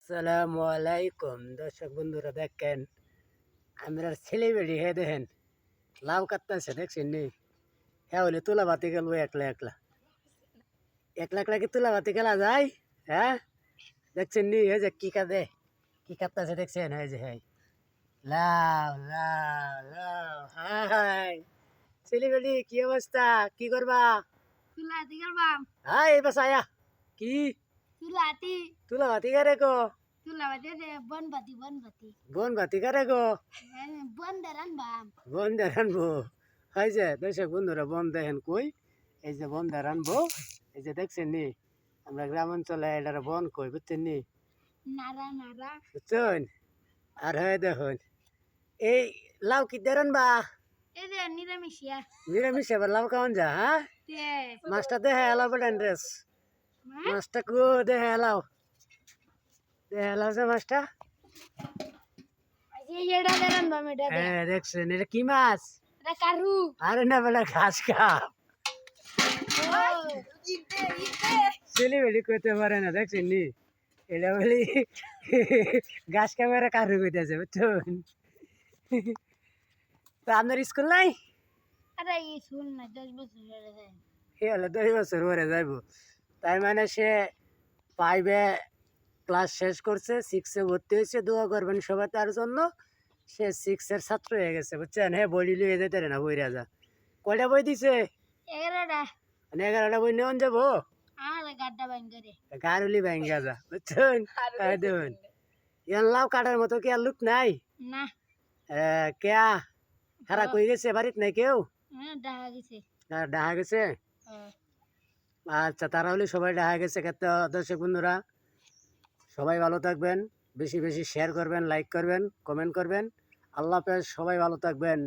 আসসালামু আলাইকুম দর্শক বন্ধুরা, দেখেন আমরা ছেলে বেড়ি হে দেখেন লাউ কাটতেছে, দেখছেন নি? হ্যাঁ, হলে তুলা বাতি গেল একলা একলা একলা একলা কি তুলা বাতি গেলা যায়? হ্যাঁ, দেখছেন নি? এই যে কি কাটতেছে দেখছেন? এই যে হ্যাঁ, লাউ লাউ লাউ, হাই ছেলে বেড়ি কি অবস্থা, কি করবা? চুলাতি করবাম। হাই এই বাস আয়া কি চুলাতি তুলা বাতি করে গো? চুলাবাতি বনবাতি বনবাতি বোন বাতি করে গো? বন দেরান বাম। বন রানবো? এই যে দর্শক বন্ধুরা, বন দেখেন কই, এই যে বন রানবো, এই যে দেখছেন নি? আমরা গ্রাম অঞ্চলে এটার বন কই, বুঝছেন নি? নারা নারা বুঝছেন? আর হয় দেখুন এই লাউ কি রানবা? এই যে নিরামিষিয়া নিরামিষ আবার লাউ খাওয়ান যা? হ্যাঁ, তে মাছটা দেখে এলাও বেটান ড্রেস, মাছটা কো দেখে এলাও, দেখে এলাও যে মাছটা। এটা দেরান বাম। এটা হ্যাঁ দেখছেন, এটা কি মাছ? এটা কারু। আরে না বেলা ঘাস খা, ইতে ইতে ছেলে বেড়ি করতে পারে না, দেখছেন নি? এটা বলি গাছ ক্যামেরা কারু কইতেছে, বুঝছেন? তো আপনার স্কুল নাই? আরে এই শুন না 10 বছর হয়ে যায়। সে হলে 10 বছর পরে যাইব, তাই মানে সে 5-এ ক্লাস শেষ করছে, 6-এ ভর্তি হয়েছে, দোয়া করবেন সবাই তার জন্য। সে 6-এর ছাত্র হয়ে গেছে, বুঝছেন? হ্যাঁ, বই লিয়ে যেতে না, বই রাজা কয়টা বই দিছে? 11টা। মানে 11টা বই নেওয়ান যাবো? আর গাড্ডা বাইন করে গারুলি ভাঙ্গা যা, বুঝছেন? দেখুন ইয়ান লাউ কাটার মতো কি আর লোক নাই? না। কেয়া খারা কই গেছে, বাড়িত নাই কেউ? ডাহা গেছে। ডাহা গেছে? আচ্ছা, তারা হলে সবাই ডাহা গেছে। ক্ষেত্রে দর্শক বন্ধুরা, সবাই ভালো থাকবেন, বেশি বেশি শেয়ার করবেন, লাইক করবেন, কমেন্ট করবেন। আল্লাহ হাফেজ, সবাই ভালো থাকবেন।